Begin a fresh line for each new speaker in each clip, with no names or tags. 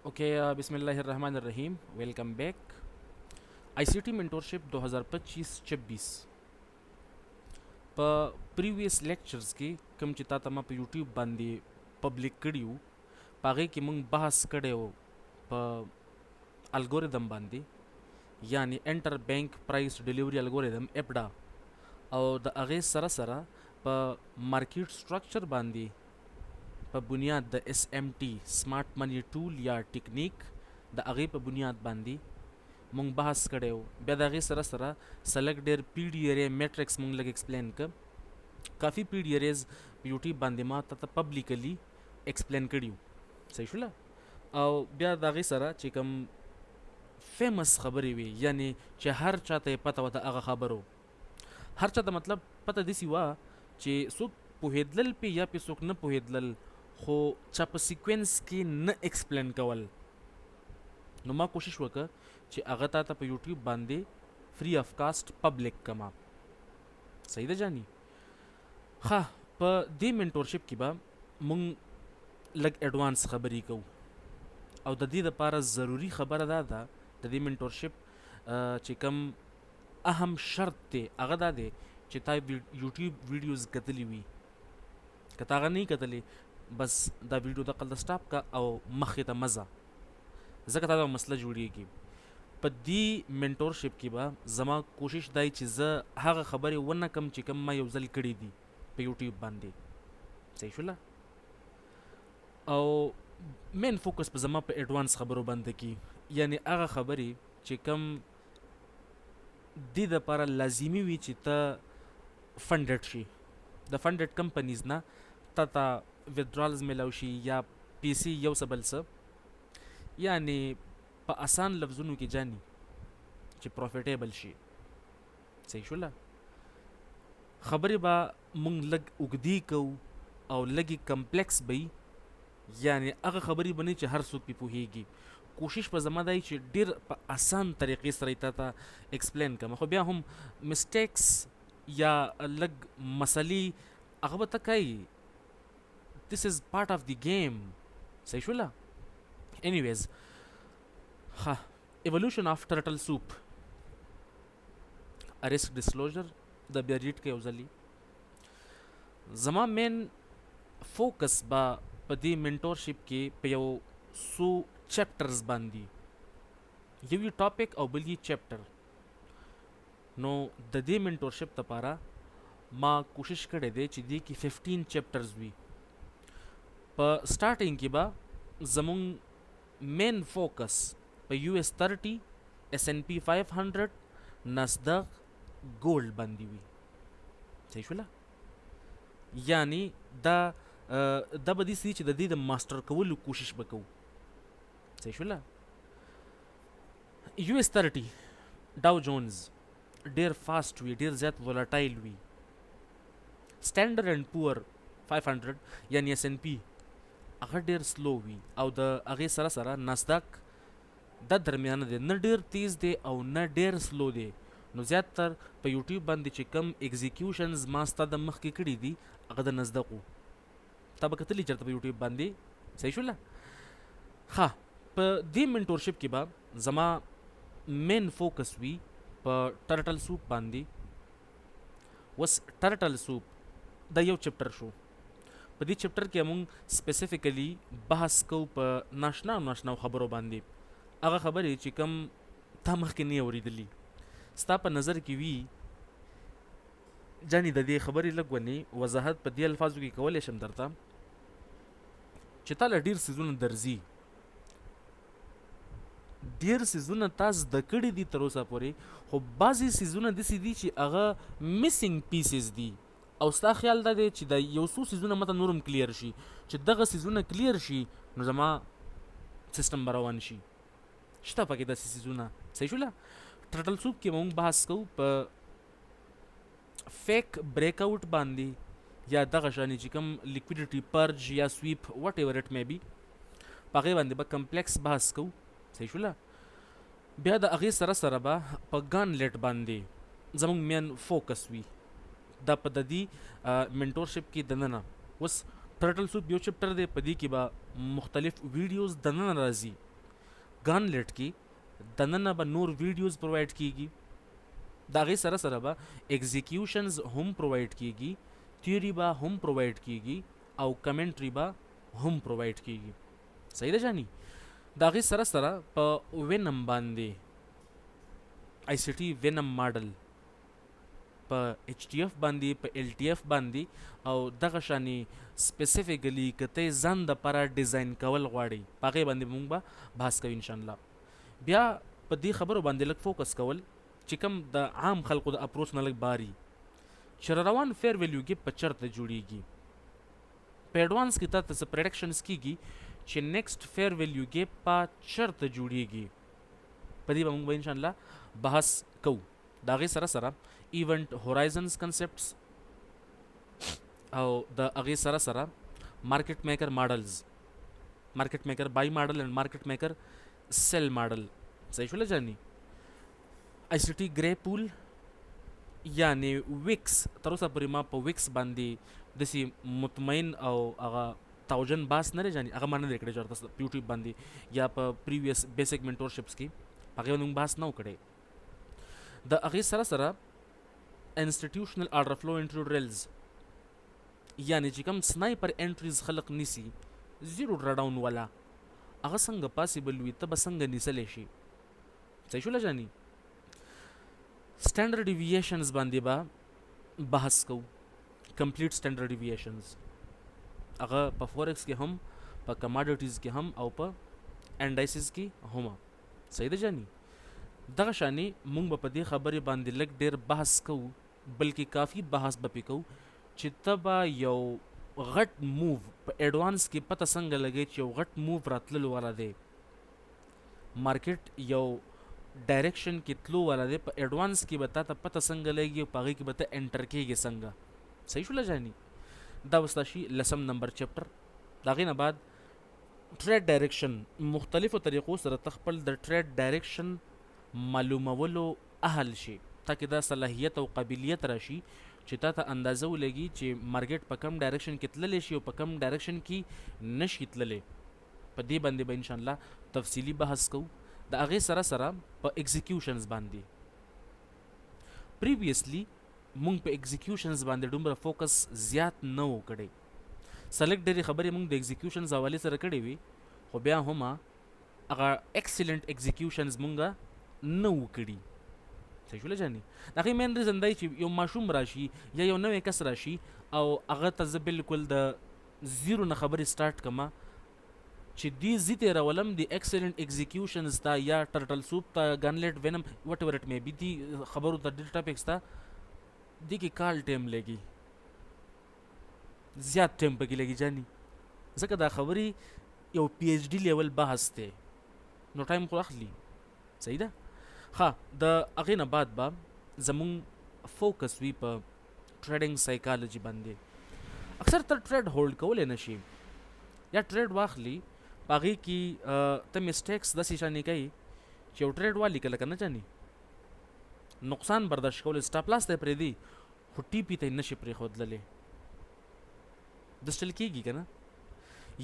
ओके, बिस्मिल्लाहिर्रहमानिर्रहीम। Welcome back. ICT mentorship 2025-26 په پریویس لیکچرز کې کوم چې تاسو ما په یوټیوب باندې پبلک کړیو پاغه کې مونږ بحث کړو په الګوریدم باندې، یعنی انټر بانک پرایس ډیلیوري الګوریدم اپډا، او د هغه سره سره په مارکیټ سټرکچر باندې په بنیاد د اس ام ټي سمارټ منی ټول یا ټیکنیک د هغه په بنیاد باندې مونږ بحث کړو. بیا د هغه سره سره سلیکټ ډیر پی ډی اری میټرکس مونږ لګ ایکسپلین ک کافی پی ډی اریز په یوټیوب باندې ما ته پبلکلی ایکسپلین کړیو. صحیح شول. او بیا د هغه سره چې کوم فیمس خبرې وي، یعنی چې هر چاته پته وته هغه خبرو، هر چاته مطلب پته دي سی وا چې څوک پوهیدل پی یا پی څوک نه پوهیدل، خو چا په سیکوینس کې نه ایکسپلین کول. نو ما کوشش وکړه چې هغه ته په یوټیوب باندې فری اف کاست پبلک کما. صحیح ده جانی. ها، په دې منټورشپ کې به مونږ لګ اډوانس خبرې کوو، او د دې لپاره ضروری خبره ده د دې منټورشپ چې کوم اهم شرط دی هغه دا دی چې تا یوټیوب ویډیوز کتلی وي. که تا هغه نه کتلی بس دا ویډیو د قل سٹاپ کا او مخې ته مزه، ځکه دا مسله جوړیږي. په دې منټورشپ کې به زما کوشش دی چې زه هغه خبرې ونه کم چې کوم ما یو ځل کړي دي په یوټیوب باندې. صحیح شوله. او مین فوکس په زما په اډوانس خبرو باندې کی، یعنی هغه خبرې چې کوم دې د لپاره لازمي وي چې ته فنډډ شي، د فنډډ کمپنیز نه تا ویدرالز ملاو شي یا پی سی یو سبل څه، یعنی په آسان لفظونو کې جانی چې پروفیټیبل شي. صحیح شوله. خبرې به مونږ لګ اوږدې کوو او لګي کمپلیکس به، یعنی هغه خبرې به نه چې هر څوک پې پوهیږي. کوشش په زما دی چې ډیر په آسان طریقې سره یې تا ایکسپلین کړم، خو بیا هم مسټیکس یا لګ مسلې هغه به ته کوي. this is part of the game. صحیح شوله. anyways، ها، evolution of turtle soup، a risk disclosure د بیا ریډ کې وزلی. زما مین فوکس با په دې منټورشپ کې په یو سو چپټرز باندې، یو ټاپک او بل یې چپټر. نو د دې منټورشپ لپاره ما کوشش کړې دی چې دې کې 15 چپټرز وي. په سٹارټینګ کې به زمونږ مین فوکس په یو ایس 30 اس ان پی 500 نسدق گولڈ باندې وي. صحیح شوله. یعنی دا به دې سي چې د دې د ماستر کولو کوشش وکړو. صحیح شوله. یو ایس 30 ډاو جونز ډیر فاست وي، ډیر زیات ولټایل وي. سټانډرډ اینڈ پور 500 یعنی اس ان پی هغه ډیر سلو وي، او د هغه سره سره ناسداق د درمیانه دی، نه ډیر تیز دی او نه ډیر سلو دی. نو زیاتر په یوټیوب باندې چې کم ایگزیکیوشنز ما ستا د مخ کې کړي دي هغه د نزدقو تا به کتلی چرته په یوټیوب باندې. صحیح شوله. ها، په دې منټورشپ کې به زما مین فوکس وي په ټرټل سوپ باندې. وس ټرټل سوپ دا یو چپټر شو. په دې چپټر کې موږ سپیسیفیکلی بحث کوو په ناشنا خبرو باندې. هغه خبرې چې کم تا مخکې نه اوریدلي، ستا په نظر کې وي. جانی د دې خبرې لږ ونې وضاحت په دې الفاظو کې کولی شم درته چې تا له ډېر څیزونه درځي، ډېر څیزونه تا زده کړي دي تر اوسه پورې، خو بعضې څیزونه داسې دي چې هغه میسنګ پیسز دي، او ستا خیال دا دی چې د یو څو څیزونه ماته نورم کلیر شي. چې دغه څیزونه کلیر شي نو زما سیستم به روان شي. شته پکې داسې څیزونه. صحیح شوله. ټرټل سوپ کې مونږ بحث کوو په فیک بریک آؤٹ باندې، یا دغه شانې چې کوم لیکویډیټي پرج یا سویپ وټ ایور اټ مې بي، په هغې باندې به کمپلیکس بحث کوو. صحیح شوله. بیا د هغې سره سره به په ګان لیټ باندې زمونږ مین فوکس وي. دا په د دې منټورشپ کې دننه اوس ټرټل سوپ یو چپټر دی، په دې کې به مختلف ویډیوز دننه راځي ګانلیټ کې دننه به نور ویډیوز پرووایډ کیږي، د هغې سره سره به ایگزیکیوشنز هم پرووایډ کیږي، تیوري به هم پرووایډ کیږي او کمنټري به هم پرووایډ کیږي. صحیح ده جانی؟ د هغې سره سره په وینم باندې آی سی ټي وینم ماډل په ایچ ټي اف باندې په ال ټي اف باندې او دغه شانې سپیسیفیکلی که ته ځان دپاره ډیزاین کول غواړې په هغې باندې مونږ به بحث کوو انشاءالله. بیا په دې خبرو باندې لږ فوکس کول چې کوم د عام خلکو د اپروچ نه لږ باري چې روان فیر ویلیو ګیپ په چرته جوړیږي. په ایډوانس کې تا ته څه پریډکشنز کیږي چې نیکسټ فیر ویلیو ګیپ په چرته جوړیږي، په دې به مونږ به انشاءالله بحث کوو. د هغې سره سره ایونټ هورایزنز کنسپټس او د هغې سره سره مارکیټ میکر ماډلز، مارکیټ میکر بائی ماډل اینڈ مارکیټ میکر سیل ماډل. صحیح شوله جانی؟ آی سی ټي ګری پول یعنی ویکس، تر اوسه پورې ما په ویکس باندې داسې مطمئن او هغه توجن باس نه دی جاني، هغه ما نه دی کړی چېرته په یوټیوب باندې یا په پریویس بیسک منټورشپس کې په هغې باندې موږ بحث نه و کړی. د هغې سره سره انسټیټیوشنل آرډر فلو انټرو ډریلز یعنی چې کوم سنایپر انټریز خلق نیسي زیرو ډراډاون والا، هغه څنګه پاسیبل وي، ته به څنګه نیسلی شي. صحیح شوله جاني؟ سټینډرډ ډیویشنز باندې به بحث کوو، کمپلیټ سټینډرډ ډیویشنز، هغه په فورکس کې هم، په کماډیټیز کې هم او په انډایسز کې هم. صحیح ده جاني؟ دغه شانې مونږ به په دې خبرې باندې لږ ډېر بحث کوو، بلکې کافي بحث به پې کوو چې ته به یو غټ موو په ایډوانس کې پته څنګه لګی چې یو غټ موو راتللو والا دی، مارکیټ یو ډایرکشن کې تلو والا دی، په ایډوانس کې به تا ته پته څنګه لګي او په هغې کې به ته انټر کېږي څنګه. صحیح شوله جاني؟ دا به ستا شي 10 نمبر چپټر. د هغې نه بعد ټریډ ډایرکشن، مختلفو طریقو سره ته خپل د ټریډ ډایرکشن معلومولو اهل شي تاکې دا صلاحیت او قابلیت راشي چې تا ته اندازه ولګي چې مارکیټ په کم ډایرکشن کې تللی شي او په کم ډایرکشن کې نشي تللی. په دې باندې به انشاءالله تفصیلي بحث کوو. د هغې سره سره په ایگزیکیوشنز باندې پریویسلی مونږ په ایگزیکیوشنز باندې دومره فوکس زیات نه و کړی، سلیکټ ډېرې خبرې مونږ د ایگزیکیوشنز حوالې سره کړې وي، خو بیا هم هغه ایکسیلنټ ایگزیکیوشنز مونږه نه و کړي. صحیح شوله جاني؟ د هغې مین ریزن دی چې یو ماشوم راشي یا یو نوی کس راشي او هغه ته زه بالکل د زیرو نه خبرې سټارټ کړمه چې دې زی تېرولم د ایکسیلنټ ایگزیکیوشنز ته یا ټرټل سوپ ته ګانلیټ وینم وټ ایور اټ مې بي، دې خبرو ته ډېر ټاپکس ته دې کې کال ټایم لګي، زیات ټایم پکې لګي جاني، ځکه دا خبرې یو پی ایچ ډي لیول بحث دی نو ټایم خو اخلي. صحیح ده؟ ښه، د هغې نه بعد به زمونږ فوکس وي په ټریډنګ سایکالوجي باندې. اکثر ته ټریډ هولډ کولی نه شي یا ټریډ واخلي، په هغې کې ته مسټیکس داسې شانې کوي چې یو ټریډ والیکه لکه نه جاني نقصان برداشت کولی، سټاپ لاس ته یې پرېږدي خو ټي پي ته یې نشي پرېښودلی، دسټل کېږي که نه.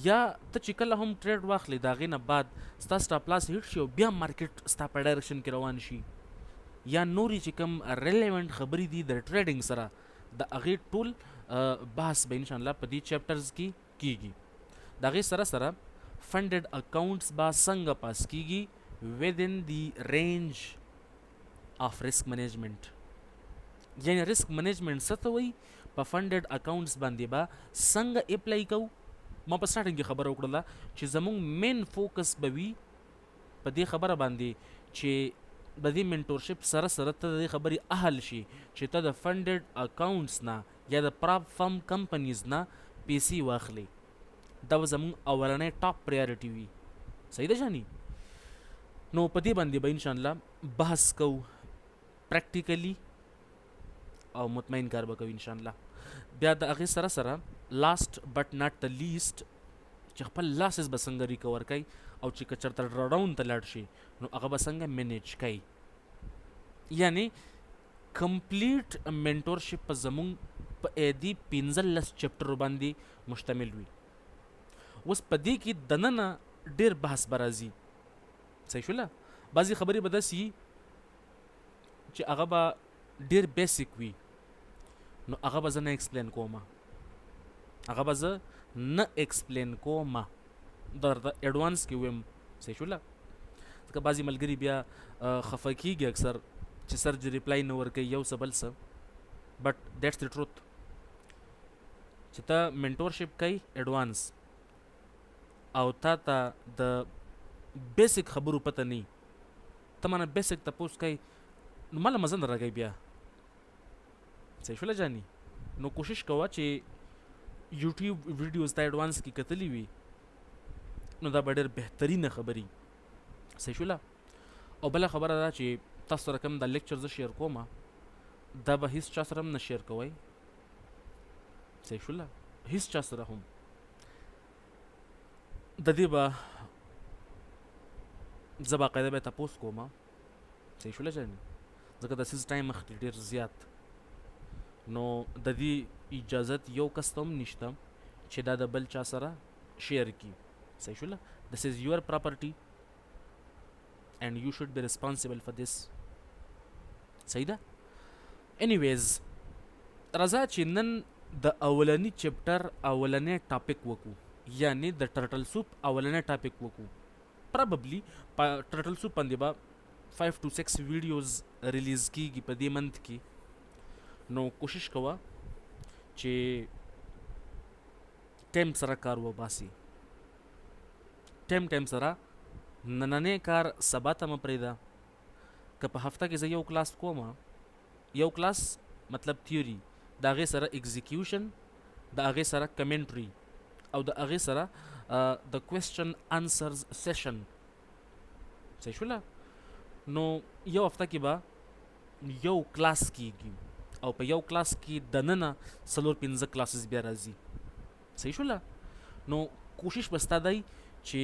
یا ته چې کله هم ټریډ واخلې د هغې نه بعد ستا سټاپ لاس هیټ شي او بیا مارکیټ ستا په ډایرکشن کې روان شي، یا نورې چې کوم ریلیونټ خبرې دي د ټریډنګ سره د هغې ټول بحث به انشاءالله په دې چیپټرز کې کیږي. د هغې سره سره فنډډ اکاؤنټس به څنګه پاس کیږي ودن دی رینج آف رسک مینجمنٹ، یعنی رسک مینجمنٹ څه ته وایي، په فنډډ اکاؤنټس باندې به څنګه اپلای کوو. ما په سټارټنګ کې خبره وکړله چې زموږ مین فوکس به وي په دې خبره باندې چې د دې منټورشپ سره سره ته د دې خبرې اهل شي چې ته د فنډډ اکاؤنټس نه یا د پراپ فرم کمپنیز نه پیسې واخلې. دا به زموږ اولنی ټاپ پریارټي وي. صحیح ده جاني؟ نو په دې باندې به انشاءالله بحث کوو پریکټیکلی او مطمئن کار به کوو انشاءالله. بیا د هغې سره سره لاست بٹ ناٹ د لیست چې خپل لاسز به څنګه ریکور کوي او چې که چېرته ډراډاون ته لاړ شي نو هغه به څنګه مینیج کوي. یعنی کمپلیټ منټورشپ په زموږ په دې 15 چپټرو باندې مشتمل وي. اوس په دې کې دننه ډېر بحث به راځي صحیح شوله. بعضې خبرې به داسې وي چې هغه به ډېر بیسیک وي، نو هغه به زه نه ایکسپلین کوم، هغه به زه نه ایکسپلین کوم، درته ایډوانس کې ویم. صحیح شوله. ځکه بعضې ملګري بیا خفه کېږي اکثر چې سر چې ریپلای نه ورکوي یو څه بل څه، بټ دیټس د ټروت. چې ته منټورشپ کوي ایډوانس او تا ته د بیسیک خبرو پته نه وي، ته مانه بیسیک تپوس کوي، نو ماله مزه نه راکوي بیا. صحیح شوله جاني. نو کوشش کوه چې یوټیوب ویډیوز ته ایډوانس کې کتلی وي نو دا به ډېر بهترینه خبرې. صحیح شوله. او بله خبره ده چې تاسو سره کوم دا لیکچر زه شیر کوم دا به هیڅ چا سره هم نه شیر کوئ. صحیح شوله. هیڅ چا سره هم. د دې به زه باقاعده بیا تپوس کوم. صحیح شوله جاني. ځکه د سیز ټایم اخلي ډېر زیات، نو د دې اجازت یو کس ته هم نشته چې دا د بل چا سره شیر کړي. صحیح شوله. This is your property and you should be responsible for this. صحیح ده. anyways راځه چې نن د اولنی چپټر اولنی ټاپک وکړو، یعنی د ټرټل سوپ اولنی ټاپک وکړو. پراببلی په ټرټل سوپ باندې به 5 to 6 ویډیوز ریلیز کیږي په دې منث کې. نو کوشش کوه چې ټایم سره کار وباسي، ټایم سره. نننی کار سبا ته مه پرېږده. که په هفته کې زه یو کلاس کوم، یو کلاس مطلب تیوري، د هغې سره ایگزیکیوشن، د هغې سره کمنټري، او د هغې سره د کوېسچن انسرز سیشن. صحیح شوله. نو یو هفته کې به یو کلاس کیږي او په یو کلاس کې دننه 4-5 کلاسز بیا راځي. صحیح شوله. نو کوشش به ستا دی چې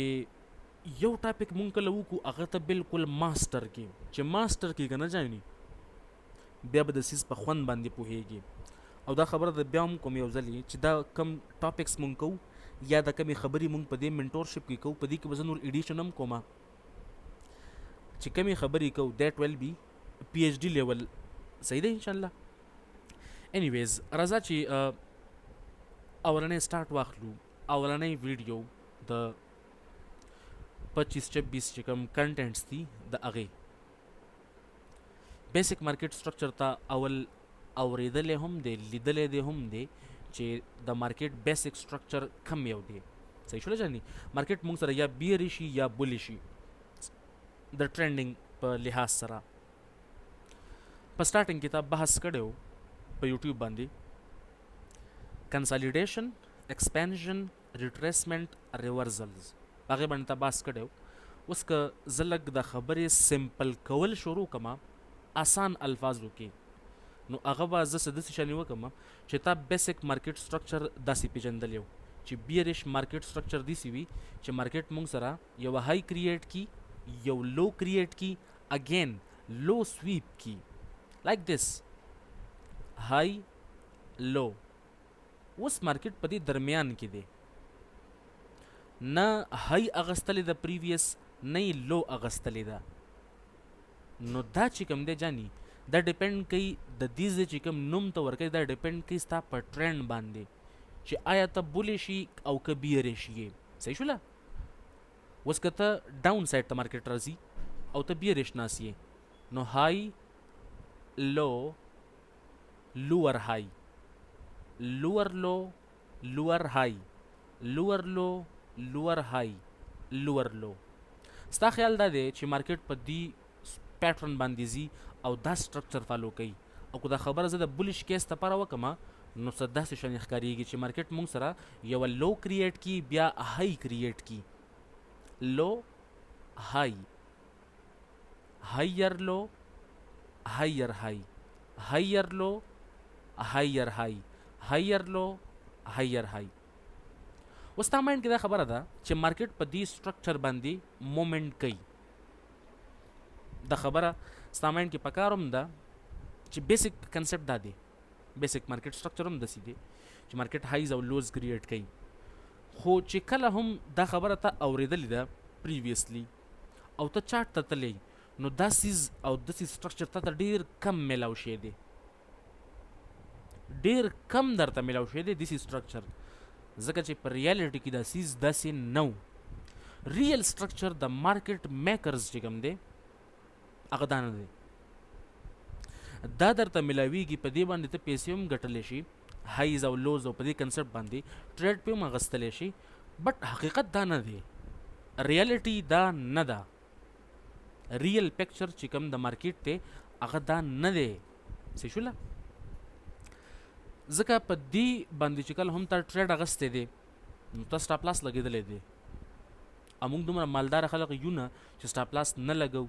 یو ټاپک مونږ کله وکړو هغه ته بالکل ماسټر کې، چې ماسټر کې که نه جاني بیا به د سیز په خوند باندې پوهیږي. او دا خبره د بیا هم کوم یو ځلې چې دا کم ټاپکس مونږ کوو یا د کمې خبرې مونږ په دې منټورشپ کې کوو، په دې کې به زه نور ایډیشن هم کوم چې کمې خبرې کوو دیٹ ویل بی پی ایچ ډي لیول. صحیح ده انشاءالله. anyways راځه چې اولنی سٹارټ واخلو. اولنی ویډیو د 25-26 چې کوم کنټینټس دي د هغې بیسک مارکیټ سټرکچر ته اول اوریدلی هم دی، لیدلی دی هم دی چې د مارکیټ بیسک سټرکچر کم یو دی. صحیح شوله جاني. مارکیټ مونږ سره یا بیری شي یا بولی شي د ټرینډینګ په لحاظ سره. په سټارټینګ کې تا بحث کړی و په یوټیوب باندې کنسالیډیشن، ایکسپینژن، ریټریسمنټ، ریورزلز، هغې باندې تا بحث کړی و. اوس که زه لږ د خبرې سمپل کول شروع کړم آسان الفاظو کې، نو هغه به زه څه داسې شانې وکړم چې تا بیسک مارکیټ سټرکچر داسې پیژندلی و چې بیریش مارکیټ سټرکچر داسې وي چې مارکیټ مونږ سره یو های کریټ کی، یو لو کریټ کی، اگین لو سویپ کی، لایک دس های لو. اوس مارکیټ په دې درمیان کې دی، نه های اغستلی د پریویس نه یې لو اغستلی ده. نو دا چې کوم دی جاني دا ډیپینډ کوي د دې ځای چې کوم نوم ته ورکوي، دا ډیپینډ کوي ستا په ټرینډ باندې چې آیا ته بولی شي او که بیری شي. صحیح شوله. اوس که ته ډاون سایډ ته مارکیټ راځي او ته بیریش ناست یې، نو های لو لوور های، لوور لو لوور های، لوور لو لوور های، لوور لو. ستا خیال دا دی چې مارکیټ په دې پیټرن باندې ځي او دا سټرکچر فالو کوي، او که دا خبره زه د بولیش کیس دپاره وکړم نو څه داسې شانې ښکارېږي چې مارکیټ مونږ سره یوه لو کریټ کی بیا های کریټ کی، لو های، هایر لو هایر های، هایر لو هایر های، هایر لو هایر های. اوس تا مایند کې دا خبره ده چې مارکیټ په دې سټرکچر باندې مومنټ کوي. دا خبره ستا مایند کې پکار هم ده چې بیسک کنسپټ دا دی، بیسک مارکیټ سټرکچر هم داسې دی چې مارکیټ هایز او لوز کریټ کوي. خو چې کله هم دا خبره ته اورېدلې ده پریویسلی او ته چارت ته تللی نو دا سیز او داسې سټرکچر ته ډیر کم میلاو شوی دی، ډیر کم درته میلاو شوی دی داسې سټرکچر، ځکه چې په ریالټي کې دا سیز داسې نه و. ریل سټرکچر د مارکیټ میکرز چې کوم دی هغه دا نه دی، دا درته میلاویږي په دې باندې ته پیسې هم ګټلی شي، هایز او لوز او په دې کنسپټ باندې ټریډ پې هم اخیستلی شي، بټ حقیقت دا نه دی، ریالټي دا نه ده، ریل پکچر چې کوم د مارکیټ دی هغه دا نه دی. صحیح شوله؟ ځکه په دې باندې چې کله هم تا ټریډ اخیستی دی نو تا سټاپ لاس لګېدلی دی، موږ دومره مالدار خلک یو نه چې سټاپ لاس نه لګو.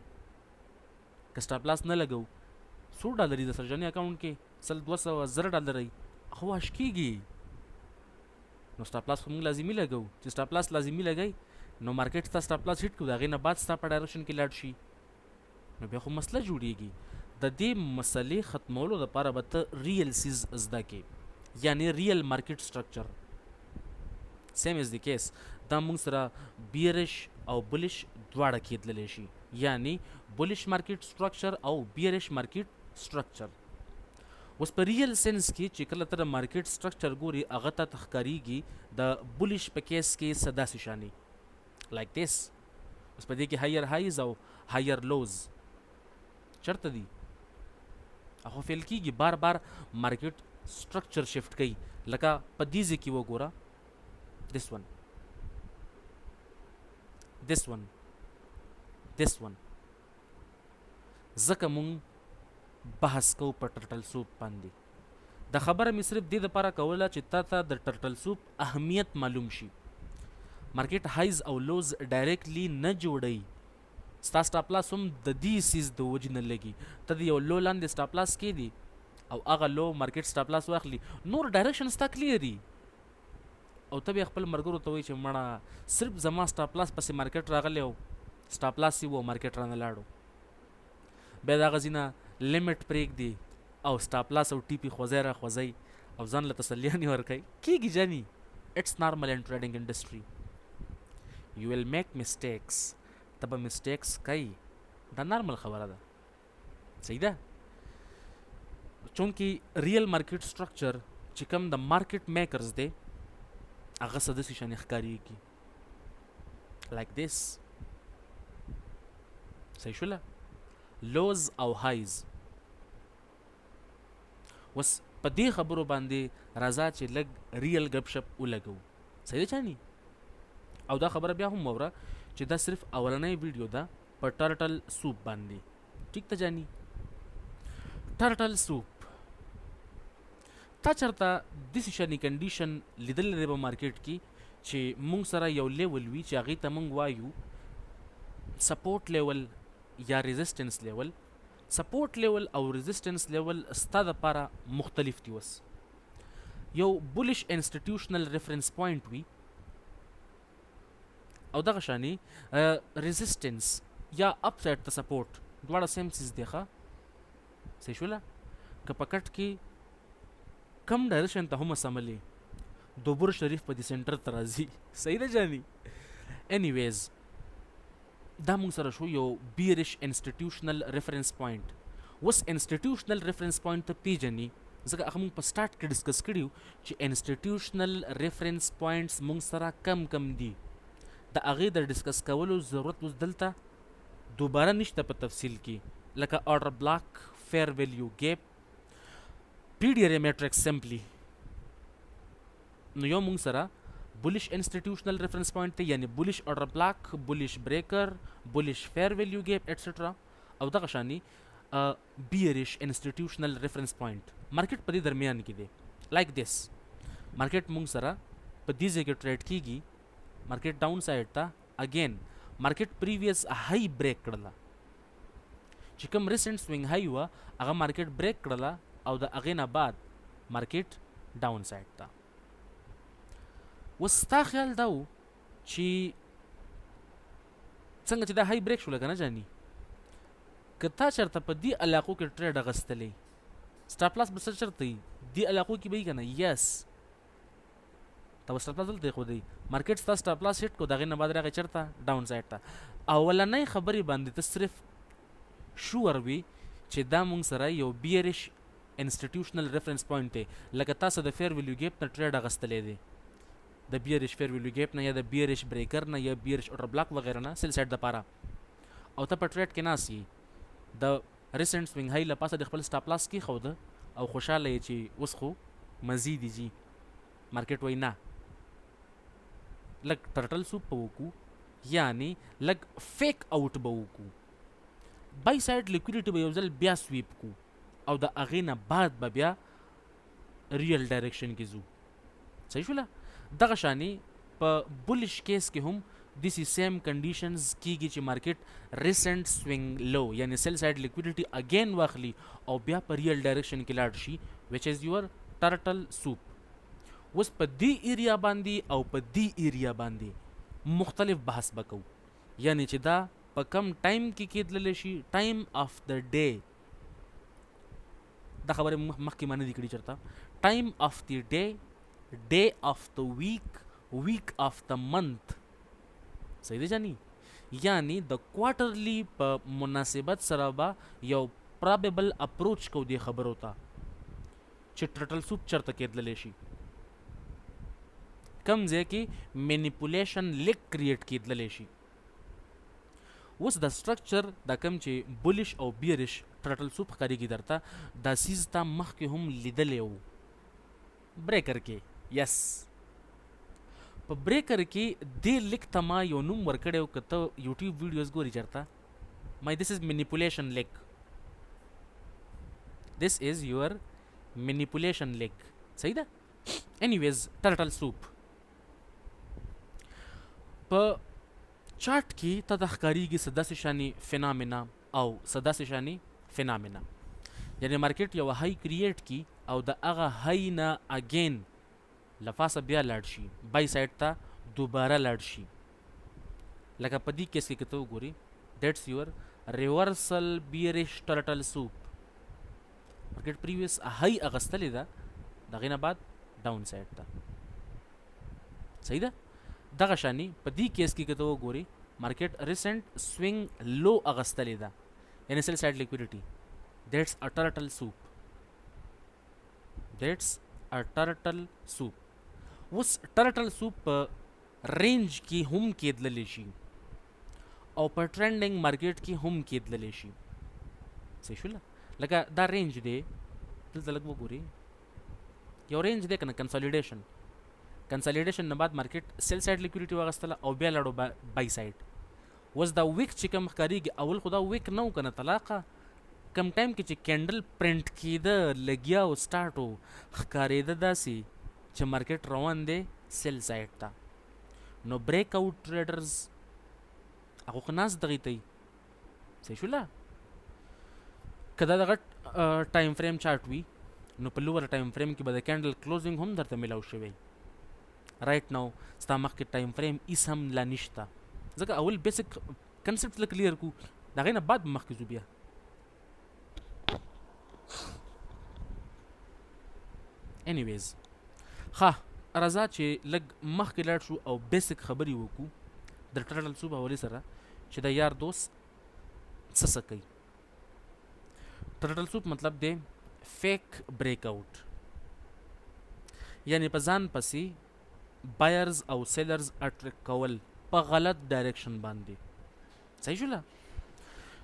که سټاپ لاس نه لګو $100 د سرجاني اکاونټ کې 200,000 خو واش کېږي، نو سټاپ لاس خو موږ لازمي لګو. چې سټاپ لاس لازمي لګئ نو مارکیټ ستا سټاپ لاس هیټ کړو، د هغې نه بعد ستا په ډایرکشن کې لاړ شي، نو بیا خو مسله جوړیږي. د دې مسلې ختمولو لپاره به ته ریل سیز زده کې، یعنی ریل مارکیټ سټرکچر. سیم از د کیس دا موږ سره بیرش او بلش دواړه کېدلی شي، یعنی بلش مارکیټ سټرکچر او بیرش مارکیټ سټرکچر. اوس په ریل سنس کې چې کله ته د مارکیټ سټرکچر ګوري هغه ته ښکارېږي د بلش په کیس کې څه داسې شانې لایک دیس. اوس په دې کې هایر هایز او هایر لوز چرته دي؟ هغه فیل کېږي، بار بار مارکیټ سټرکچر شفټ کوي، لکه په دې ځای کې وګوره this one ځکه مونږ بحث کوو په ټرټل سوپ باندې. د خبره مې صرف دې دپاره کوله چې تا ته د ټرټل سوپ اهمیت معلوم شي. مارکیټ هایز او لوز ډایرکټلی نه جوړوي، ستا سټاپ لاس هم د دې سیز د وجې نه لګي. ته د یو لو لاندې سټاپ لاس کېدي او هغه لو مارکیټ سټاپ لاس واخلي، نور ډایرکشن ستا کلیري، او ته بیا خپل ملګرو ته وایي چې مړه صرف زما سټاپ لاس پسې مارکیټ راغلی او سټاپ لاس یې و مارکیټ رانه لاړو. بیا د هغه ځای نه لیمټ پرېږدي او سټاپ لاس او ټي پي خوځی را خوځئ او ځان له تسلیانې ورکوئ. کېږي جاني، اټس نارمل ان ټریډنګ انډسټري. یو ویل میک مسټیکس، ته به مسټیکس کوي، دا نارمل خبره ده. صحیح ده؟ چونکې ریل مارکیټ سټرکچر چې کوم د مارکیټ میکرز دی هغه څه داسې شانې ښکارېږي لایک دیس. صحیح شوله؟ لوز او هایز. اوس په دې خبرو باندې راځه چې لږ ریل ګپ شپ ولګو. صحیح ده چاني؟ او دا خبره بیا هم واوره چې دا صرف اولنۍ ویډیو ده په ټرټل سوپ باندې. ټیک ته جاني؟ ټرټل سوپ تا چرته داسې شانې کنډیشن لیدلی دی په مارکیټ کې چې مونږ سره یو لیول وي چې هغې ته مونږ وایو سپورټ لیول یا ریزسټنس لیول. سپورټ لیول او ریزسټنس لیول ستا دپاره مختلف دي. اوس یو بولش انسټیټیوشنل ریفرنس پوینټ وي او دغه شانې ریزسټنس یا اپ سایډ ته سپورټ دواړه سیم چیز دی. ښه صحیح شوله؟ که په کټ کې کم ډایرکشن ته هم سملی دوبر شریف په دې سنټر ته راځي. صحیح ده جاني؟ انیویز دا مونږ سره شو یو بیرش انسټیټیوشنل ریفرنس پوینټ. اوس انسټیټیوشنل ریفرنس پوینټ ته پیژني ځکه هغه مونږ په سټارټ کې ډسکس کړي چې انسټیټیوشنل ریفرنس پوینټس مونږ سره کم کم دي. د هغې د ډسکس کولو ضرورت اوس دلته دوباره نشته په تفصیل کې، لکه آرډر بلاک، فیر ویلیو ګیپ، PDRA میټرکس سمپلی. نو یو مونږ سره بولش انسټیټیوشنل ریفرنس پوینټ دی، یعنی بولش آرډر بلاک، بولش بریکر، بولش فیر ویلیو ګیپ ایټسټرا، او دغه شانې بیرش انسټیټیوشنل ریفرنس پوینټ مارکیټ په دې درمیان کې دی لایک دیس. مارکیټ مونږ سره په دې ځای کې ټریډ کېږي، مارکیټ ډاون سایډ ته اگین مارکیټ پریویس هائی بریک کړله، چې کوم ریسنټ سوینګ هائی وه هغه مارکیټ بریک کړله او د هغې نه بعد مارکیټ ډاون سایډ ته. اوس ستا خیال دا و چې څنګه چې دا هائی بریک شوله که نه جاني، که تا چېرته په دې علاقو کې ټریډ اخیستلی سټاپ لاس به څه چېرته وي؟ دې علاقو کې به وي که نه؟ یس تا سټاپ لاس دلته خو دی مارکیټ ستا سټاپ لاس هټ کو دغه نه بعد راغی چرته ډاون سایډ ته اولنۍ خبرې باندې ته صرف شور وي چې دا مونږ سره یو بیرش انسټیټیوشنل ریفرنس پوینټ دی لکه تاسو د فیر ویلیو ګیپ نه ټریډ اغستلی دی د بیرش فیر ویلیو ګیپ نه یا د بیرش بریکر نه یا بیرش اورډر بلاک وغیره نه سیل سایډ دپاره او ته په ټریډ کې ناست یې د ریسنټ سوینګ های له پاسه د خپل سټاپ لاس کېښوده او خوشحاله یې چې اوس خو مزید جی مارکیټ وای نه لږ ټرټل سوپ به وکړو یعنی لږ فیک آوټ به وکړو بای سایډ لیکویډیټي به یو ځل بیا سویپ کو او د هغې نه بعد به بیا ریل ډایرکشن کې ځو صحیح شوله دغه شانې په بولش کیس کې هم داسې سیم کنډیشنز کیږي چې مارکیټ ریسنټ سوینګ لو یعنی سیل سایډ لیکویډیټي اگین واخلي او بیا په ریل ډایرکشن کې لاړ شي وچ از یور ټرټل سوپ اوس په دې ایریا باندې او په دې ایریا باندې مختلف بحث وکړو یعنی چې دا په کم ټایم کې کېدلی شي ټایم آف د ډے دا خبرې مخکې ما نه دي کړي چېرته ټایم آف د ډے ډے آف د ویک آف د منث صحیح دی جانی یعنی د کوارټرلی په مناسبت سره به یو پرابیبل اپروچ کو دې خبرو ته چې ټرټل سوپ چېرته کېدلی شي کم ځای کې مینیپولیشن لیک کریټ کېدلی شي اوس د سټرکچر دا کم چې بولش او بیرش ټرټل سوپ ښکارېږي درته دا سیز تا مخکې هم لیدلی و بریکر کې یس په بریکر کې دې لیک ته ما یو نوم ورکړی و که ته یوټیوب ویډیوز ګوري چېرته مای دس از مینیپولیشن لیک دس از یور مینیپولیشن لیک صحیح ده انیویز ټرټل سوپ په چارت کې ته د ښکارېږي څه داسې شانې فینامینا او څه داسې شانې فینامینا یعنی مارکیټ یو های کریټ کی او د هغه های نه اگین لفاسه بیا لاړ شي بای سایډ ته دوباره لاړ شي لکه په دې کیس کې که ته وګورې دیټس یور ریورسل بیرش ټرټل سوپ مارکیټ پریویس های اغستلې ده د هغې نه بعد ډاون سایډ ته صحیح ده دغه شانې په دې کیس کې که ته وګورې مارکیټ ریسنټ سوینګ لو اغستلې ده یعنی سیل سایډ لیکویډیټي دیټس ا ټرټل سوپ دیټس ا ټرټل سوپ اوس ټرټل سوپ په رینج کې هم کېدلی شي او په ټرینډنګ مارکیټ کې هم کېدلی شي صحیح شوله لکه دا رینج دی دلته لږ وګورې یو رینج دی که نه کنسالیډیشن نه بعد مارکیټ سیل سایډ لیکویډیټي واغستله او بیا لاړو بای سایډ اوس دا ویک چې کوم ښکارېږي اول خو دا ویک نه و که نه طلاقه کم ټایم کې چې کینډل پرنټ کېده لګیا و سټارټ و ښکارېده داسې چې مارکیټ روان دی سیل سایډ ته نو بریک آوټ ټریډرز هغه خو ناست دغې ته صحیح شوله که دا دغه ټایم فریم چارټ وي نو په لوور ټایم فریم کې به د کینډل کلوزینګ هم درته میلاو شوی رایټ نو ستا مخکې ټایم فریم ایس هم لا نشته ځکه اول بیسک کنسپټ لږ کلیر کړو د هغې نه بعد مخکې ځو بیا انیویز ښه راځه چې لږ مخکې لاړ شو او بیسک خبرې وکړو د ټرټل سوپ حوالې سره چې د یار دوست څه کوي ټرټل سوپ مطلب دی فیک بریک آوټ یعنی په ځان پسې بایرز او سیلرز اټریک کول په غلط ډایرکشن باندې صحیح شوله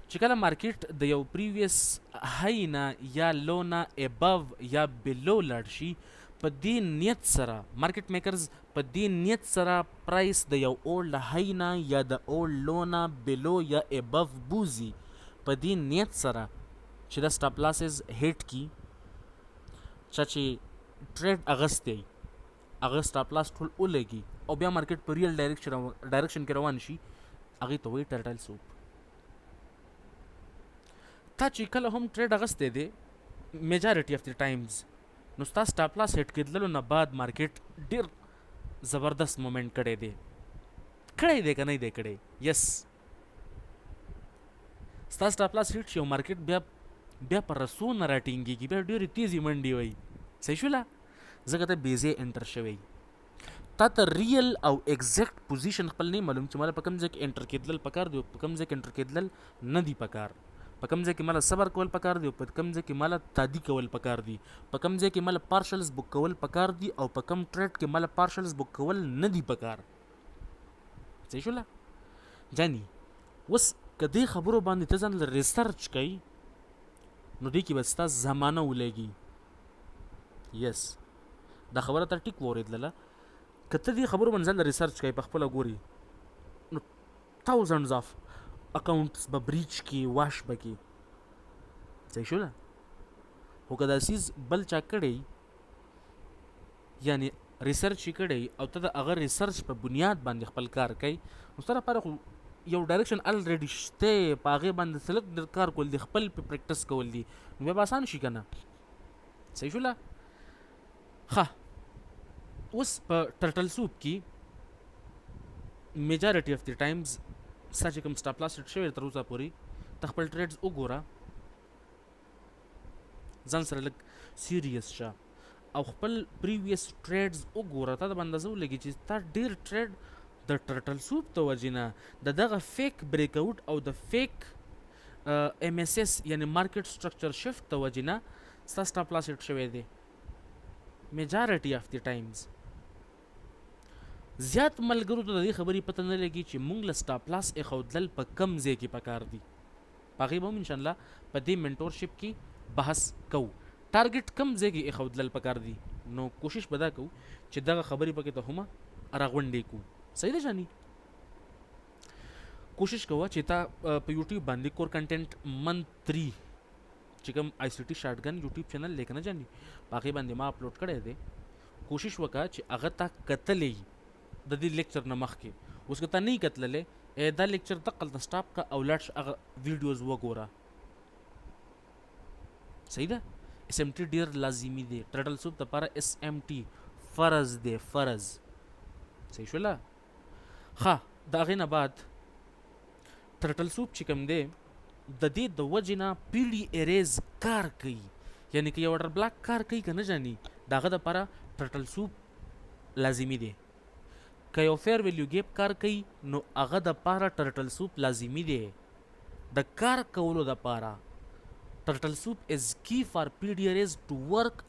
چې کله مارکیټ د یو پریویس های نه یا لو نه ابو یا بلو لاړ شي په دې نیت سره مارکیټ میکرز په دې نیت سره پرایس د یو اولډ های نه یا د اولډ لو نه بلو یا ابو بوزي په دې نیت سره چې د سټاپ لاسز هیټ کی چې ټریډ اغستی هغه سټاپ لاس ټول ولګي او بیا مارکیټ په ریل ډایرکشن کې روان شي هغې ته وایي ټرټل سوپ تا چې کله هم ټریډ اغستی دی میجارټي اف د ټایمز نو ستا سټاپ لاس هیټ کېدلو نه بعد مارکیټ ډېر زبردست مومنټ کړی دی که نه دی کړی یس ستا سټاپ لاس هیټ شي او مارکیټ بیا په رسو نه راټینګېږي بیا ډېرې تیزې منډې وایي صحیح شوله ځکه ته بیزې انټر شوی تا ته ریل او ایگزیکټ پوزیشن خپل نه معلوم چې مال په کوم ځای کې انټر کېدل پکار دی او په کوم ځای کې انټر کېدل نه دی پکار، په کوم ځای کې مال صبر کول پکار دی او په کوم ځای کې مال تادی کول پکار دی، په کوم ځای کې مال پارشلز بک کول پکار دی او په کوم ټریډ کې مال پارشلز بک کول نه دی پکار. صحیح شولا جانی. وس کدی خبرو باندې ته ځان ریسرچ کوي نو دی کې بس تا زمانه ولګي. یس دا خبره تر ټیک وریدله کته دی خبرو باندې ځان ریسرچ کوي په خپل ګوري نو thousands of accounts به بریچ کی واش بکی. صحیح شو هو کدا سیز بل چا کړي یعنی ریسرچ کړي او ته اگر ریسرچ په بنیاد باندې خپل کار کوي نو سره پر یو ډایرکشن الریډي شته پاغه باندې سلیکټ کار کول دی خپل په پریکټس کول دی نو به آسان شي کنه. صحیح شو ها اوس په ټرټل سوپ کې میجارټي اف د ټایمز سچ کوم سټاپ لاس شوی تر اوسه پورې تخپل ټریډز وګوره ځان سره لګ سیریس شه او خپل پریویس ټریډز وګوره ته د اندازه ولګي چې تا ډیر ټریډ د ټرټل سوپ ته وجنه دغه فیک بریک اوټ او د فیک ام اس اس یعنی مارکیټ سټرکچر شفت ته وجنه سټاپ لاس شوی دی میجارټي اف د ټایمز. زیات ملګرو ته د دې خبرې پته نه لګي چې مونږ له سټاپ لاس اخودل په کم ځای کې پکار دي. باقي به ان شاء الله په دې منټورشپ کې بحث کوو ټارګټ کم ځای کې اخودل پکار دي نو کوشش به دا کوو چې دغه خبرې پکې ته هم راغونډې کو. صحیح ده جاني. کوشش کوه چې تا په یوټیوب باندې کور کنټینټ منث 3 چې کوم آی سی ټي شارټګن یوټیوب چینل لیکنه جاني باقي باندې ما اپلوډ کړی دی. کوشش وکړه چې هغه تا کتلې د دې لیکچر نه مخکې اوس که تا نه کتللې دا لیکچر دقل ته سټاپ کا او لاړ هغه ویډیوز وګوره. صحیح ده. اس ام ټي ډیر لازمي دی ټرټل سوپ لپاره اس ام ټي فرض دی فرض. صحیح شولا ها دا غې نه بعد ټرټل سوپ چې کوم دی د دې د وجنه پی ډي اریز کار کوي یعنی که یو ډر بلاک کار کوي کنه جاني داغه د لپاره ټرټل سوپ لازمي دی. که یو فیر ویلیو گیپ کار کوي نو هغه د پاره ټرټل سوپ لازمي دی. د کار کولو د پاره ټرټل سوپ از کی فار پی ډي اریز ټو ورک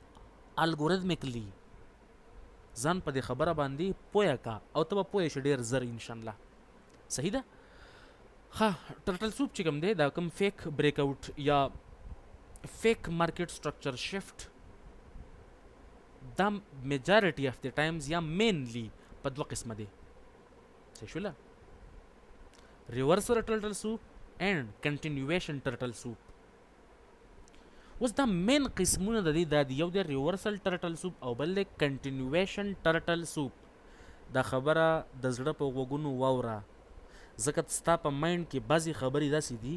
الګوریتمکلی. ځان په دې خبره باندې پوهه کا او ته به پوهه شې ډېر زر ان شاء الله. صحیح ده. ها ټرټل سوپ چې کوم دی دا کوم فیک بریک اوټ یا فیک مارکیټ سټرکچر شفت دا میجارټي اف د ټایمز یا مینلی په دوه قسمه دي. صحیح شولا ریورسل ټرټل سوپ اینڈ کنټینیویشن ټرټل سوپ. اوس دا مین قسمونه د دې د یو د ریورسل ټرټل سوپ او بل د کنټینیویشن ټرټل سوپ. دا خبره د زړه په وګونو واوره ځکه ستا په مایند کې بعضې خبرې داسې دي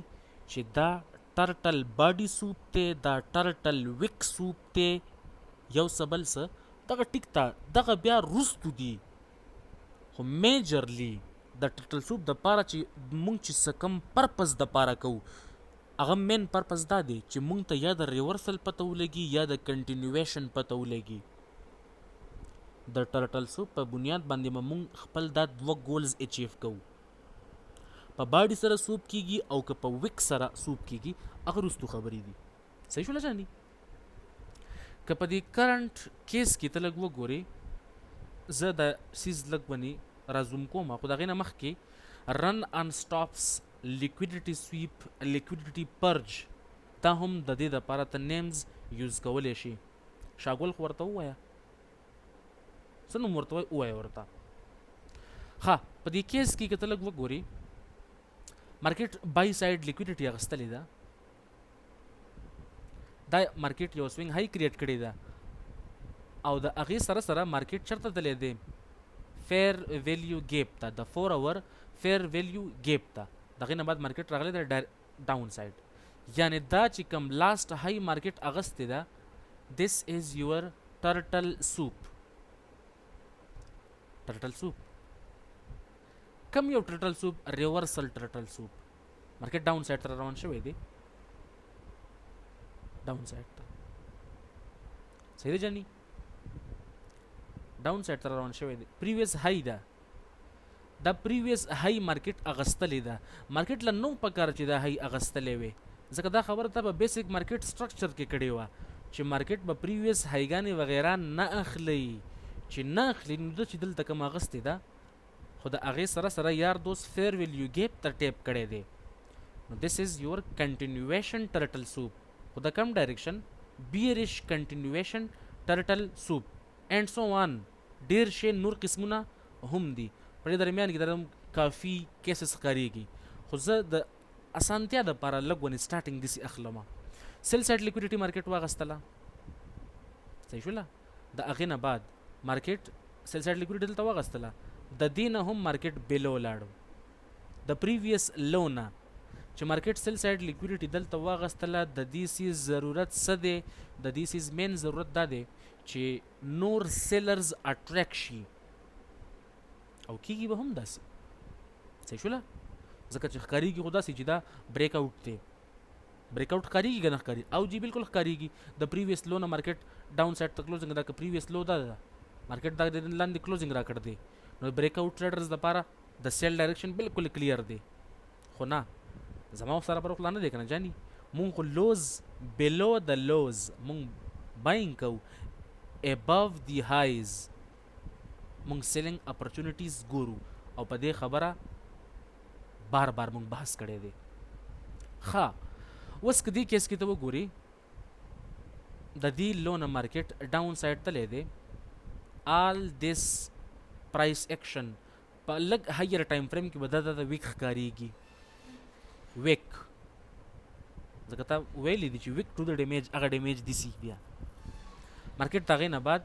چې دا ټرټل باډي سوپ ته دا ټرټل ویک سوپ ته یو څه بل څه دغه ټیک ته دغه بیا رستو دي خو میجرلی د ټرټل سوپ د پاره چې مونږ چې څه کم پرپز د پاره کوو هغه مین پرپز دا دی چې مونږ ته یا د ریورسل پته ولګي یا د کنټینیویشن پته ولګي. د ټرټل سوپ په بنیاد باندې مونږ خپل دا دوه ګولز اچیو کوو. په باډي سره سوپ کیږي او که په ویک سره سوپ کیږي هغه رستو خبرې دي. صحیح شوله جاني. که په دې کرنټ کیس کې ته لږ وګورې زه د سیز لږ ونې رازوم کوم خو د هغې نه مخکې رن ان سټاپس لیکویډیټي سویپ لیکویډیټي پرج دا هم د دې دپاره ته نیمز یوز کولی شي. شاګول خو ورته ووایه څه نوم ورته وایي ووایه ورته. ښه په دې کیس کې که ته لږ وګورې مارکیټ بای سایډ لیکویډیټي اخیستلې ده دا مارکیټ یو سوینګ های کریټ کړی ده او د هغې سره سره مارکیټ چېرته تللی دی فیر ویلیو ګیپ ته د 4 اور فیر ویلیو ګیپ ته د هغې نه بعد مارکیټ راغلی دی ډاون سایډ یعنی دا چې کوم لاست های مارکیټ اغستې ده this is your turtle soup. turtle soup کم یو ټرټل سوپ ریورسل ټرټل سوپ مارکیټ ډاون سایډ ته روان شوی دی ډاون سایډ ته. صحیح دی جاني. ډاون سایډ ته روان شوی دی پریویس های ده دا پریویس های مارکیټ اغستلې ده مارکیټ له نو پکار چې دا های اغستلې وي ځکه دا خبره ته په بیسیک مارکیټ سټرکچر کې کړې وه چې مارکیټ به پریویس هایګانې وغیره نه اخلي چې نه اخلي نو د چې دلته کوم اغستې ده خو د هغې سره سره یار دوست فیر ویلیو ګیپ ته ټیپ کړی دی نو دس از یور کنټینیویشن ټرټل سوپ خو د کم ډایرکشن بیریش کنټینیویشن ټرټل سوپ اینډ سو آن ډیر شی نور قسمونه هم دي په دې درمیان کې درم کافي کیسز ښکارېږي خو زه د اسانتیا دپاره لږ ونې سټارټینګ داسې اخلمه سیل سایډ لیکوډیټي مارکیټ واغستله صحیح شوله د هغې نه بعد مارکیټ سیل سایډ لیکوډیټي دلته واغستله د دې نه هم مارکیټ بیلو لاړو د پریویس لو نه چې مارکیټ سیل سایډ لیکوډیټي دلته واغستله د دې سیز ضرورت څه دی د دې سیز مین ضرورت دا دی چې نور سیلرز اټریکټ شي او کېږي به هم داسې صحیح شوله ځکه چې ښکارېږي خو داسې چې دا بریک آوټ دی بریک آوټ ښکارېږي که نه ښکاري او جی بالکل ښکارېږي د پریویس لو نه مارکیټ ډاون سایډ ته کلوزنګ دا که پریویس لو دا ده مارکیټ دا لاندې کلوزنګ را کړ دی نو بریک آوټ ټریډرز دپاره د سیل ډایرکشن بالکل کلیر دی خو نه زما سره پر خو نه دی که نه جاني مونږ خو لوز بلو د لوز مونږ باینګ کوو above the highs مونږ سیلینګ اپرچونیټیز ګورو او په دې خبره بار بار مونږ بحث کړی دی ښه اوس که دې کیس کې ته وګورې د دې لون مارکیټ ډاون سایډ تللی دی آل دیس پرایس ایکشن په لږ هایر ټایم فریم کې به دا ویک ښکارېږي ویک ځکه تا ویلی دی چې ویک ټو د ډیمیج هغه ډیمیج دیسي بیا مارکیټ د هغې نه بعد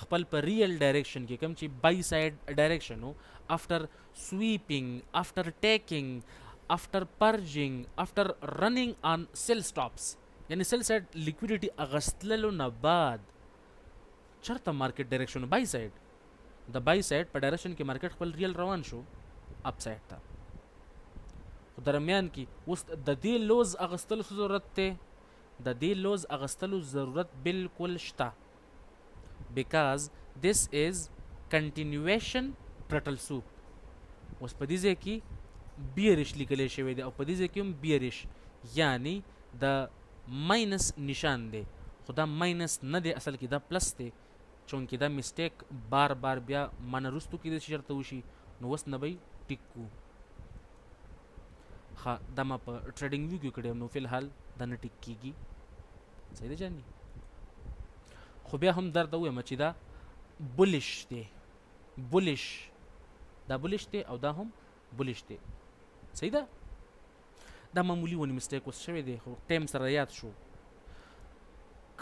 خپل په ریل ډایرکشن کې کوم چې بای سایډ ډایرکشن و افټر سویپینګ افټر ټیکنګ افټر پرجینګ افټر رننګ آن سیل سټاپس یعنی سیل سایډ لیکویډیټي اغستللو نه بعد چرته مارکیټ ډایرکشن بای سایډ د بای سایډ په ډایرکشن کې مارکیټ خپل ریل روان شو اپ سایډ ته خو درمیان کې اوس د دې لوز اغستلو ضرورت دی د دې لوز اغستلو ضرورت بالکل شته because this is continuation turtle soup اوس په دې ځای کې بیریش لیکلی شوی دی او په دې ځای کې هم بیریش یعنی د ماینس نشان دی خو دا ماینس نه دی اصل کې دا پلس دی چونکې دا مسټیک بار بار بیا معنه رستو کېدای شي چېرته وشي نو اوس نه به یې ټیک کړو ښه دا ما په ټریډینګ ویو کې کړی نو فی الحال دا نه ټیک کېږي صحیح دی جاني خو بیا هم درته ووایم چې دا بولش دی بولش دا بولش دی او دا هم بولش دی صحیح ده دا معمولی ونې مسټیک اوس شوی دی خو ټایم سره یاد شو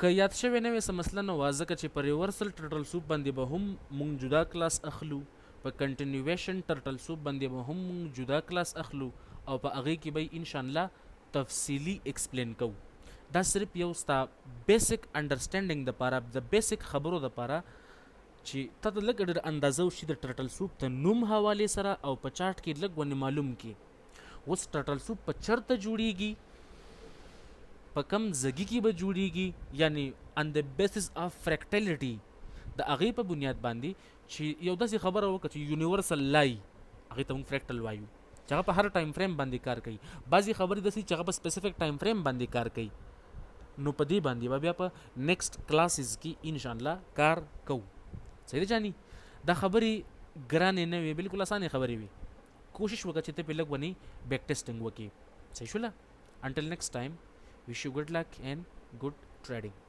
که یاد شوی نه وي څه مسله نه وه ځکه چې په ریورسل ټرټل سوپ باندې به هم مونږ جدا کلاس اخلو په کنټینیویشن ټرټل سوپ باندې به هم مونږ جدا کلاس اخلو او په هغې کې به انشاءالله تفصیلی ایکسپلین کوو دا صرف یو ستا بیسک انډرسټینډینګ دپاره د بیسک خبرو دپاره چې تا ته لږ ډېر اندازه وشي د ټرټل سوپ ته نوم حوالې سره او په چارټ کې لږ ونې معلوم کړي اوس ټرټل سوپ په چرته جوړیږي په کم ځګي کې به جوړیږي یعنی آن د بیسس اف فریکټیلیټي د هغې په بنیاد باندې چې یو داسې خبره وکړه چې یونیورسل لای هغې ته موږ فریکټل وایو چې هغه په هر ټایم فریم باندې کار کوي بعضې خبرې داسې چې هغه په سپیسیفک ټایم فریم باندې کار کوي نو په دې باندې به بیا په نیکسټ کلاسز کې انشاءالله کار کوو صحیح دی جاني دا خبرې ګرانې نه وي بالکل اسانې خبرې وي کوشش وکړه چې ته پې لږ ونې بیک ټیسټینګ وکړي صحیح شوله انټل نیکسټ ټایم wish you good luck and good trading